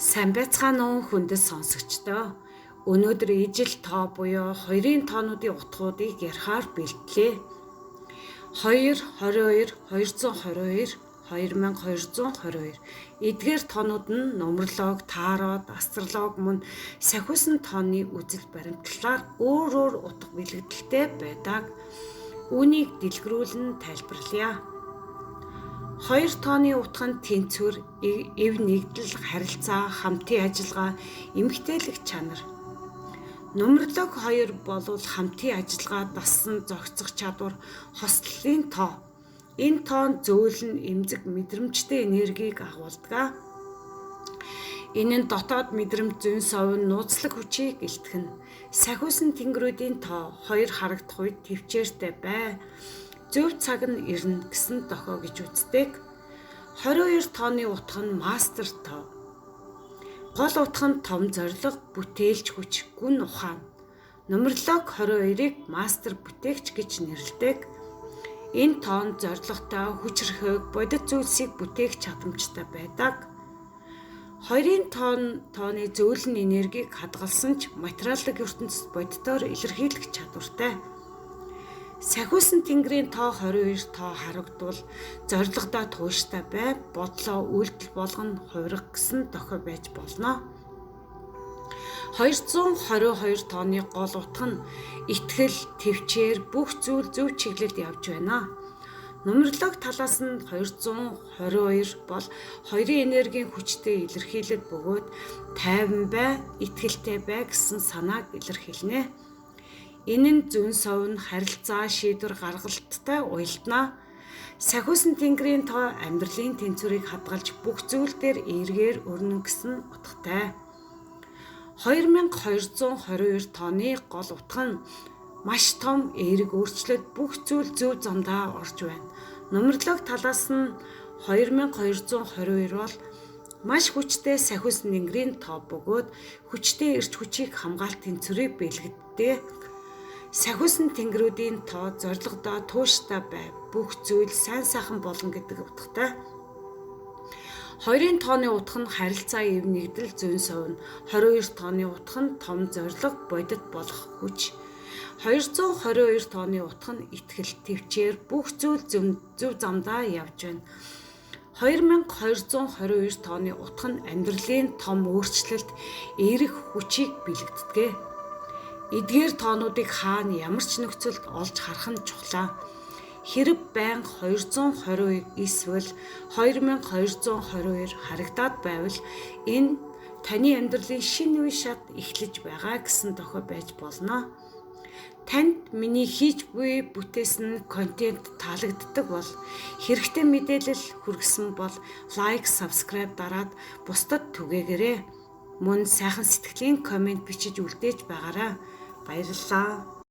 Сайн байцгаана уу хүндэт сонсогчдоо. Өнөөдөр ижил тоо буюу 2-ын тоонуудын утгуудыг ярихаар бэлтлээ. 2, 22, 222, 2222. Эдгээр тоонууд нь нумролог, таарот, астролог мөн сахиусан тооны үзэл баримтлалаар өөр утга бэлэгдэлтэй байдаг. Үүнийг дэлгэрүүлэн тайлбарлая. 2 тооны утга нь тэнцвэр, эв нэгдэл, харилцаа, хамтын ажиллагаа, эмгтээлэх чанар. Нумролог 2 болвол хамтын ажиллагаа, дассан зохицох чадвар, хослолын тоо. Энэ тоон зөөлөн эмзэг мэдрэмжтэй энергийг агуулдаг. Энэ нь дотоод мэдрэмж зүйн совин нууцлаг хүчийг илтгэн. Сахиусан тэнгэрүүдийн тоо 2 харагдах үед төвчээртэй бай. Зөв цаг нь ирнэ гэсэн дохио гэж үздэг. 22 тооны утга нь мастер тоо. Гол утга нь том зориг, бүтээлч хүч, гүн ухаан. Нумролог 22-ыг мастер бүтээгч гэж нэрлэдэг. Энэ тоон зоригтой, хүчрхэг, бодит зүйлсийг бүтээх чадамжтай байдаг. 2-ын тооны зөөлөн энергийг хадгалсан ч материалын ертөнцид бодитоор илэрхийлэх чадвартай. Сахиусан тэнгэрийн тоо 22 тоо харагдвал зорилгодоо тууштай бай, бодлоо үйлдэл болгоно хувирах гэсэн дохио байж болно. 222 тооны гол утга нь итгэл, тэвчээр бүх зүйл зөв чиглэлд явж байна. Нумролог талаас нь 222 бол 2-ын энергийн хүчтэй илэрхийлэл бөгөөд тайван бай, итгэлтэй бай гэсэн санааг илэрхийлнэ. Энэ нь зүүн совин харилцаа, шийдвэр гаргалттай уялдана. Сахиусан тэнгэрийн тоо амьдралын тэнцвэрийг хадгалж бүх зүйл дээр эргээр өрнө гэсэн утгатай. 2222 тооны гол утга нь маш том эерэг өөрчлөлт, бүх зүйл зөв замдаа орж байна. Нумролог талаас нь 2222 бол маш хүчтэй сахиусан тэнгэрийн тоо бөгөөд хүчтэй эрч хүчийг хамгаалт тэнцвэрийг бэлгэлдэг. Сахиусан тэнгэрүүдийн тоо зорилгодоо тууштай бай, бүх зүйл сайн сайхан болно гэдэг утгатай. 2-ын тооны утга нь харилцаа, эв нэгдэл, зүйн совин. 22 тооны утга нь том зориг, бодит болох хүч. 222 тооны утга нь итгэл, тэвчээр бүх зүйл зөв замдаа явж байна. 2222 тооны утга нь амьдралын том өөрчлөлт, эерэг хүчийг бэлэгддэг. Эдгээр тоонуудыг хаана ямар ч нөхцөлд олж харах нь чухлаа. Хэрэг байнга 222 эсвэл 2222 харагдаад байвал энэ таны амьдралын шинэ үе шат эхлэж байгаа гэсэн дохио байж болно. Танд миний хийж буй бүтээсэн контент таалагддаг бол хэрэгтэй мэдээлэл хүргэсэн бол лайк, subscribe дараад бусдад түгээгээрэй. Мөн сайхан сэтгэлийн комент бичиж үлдээж байгаарай. Баярлалаа.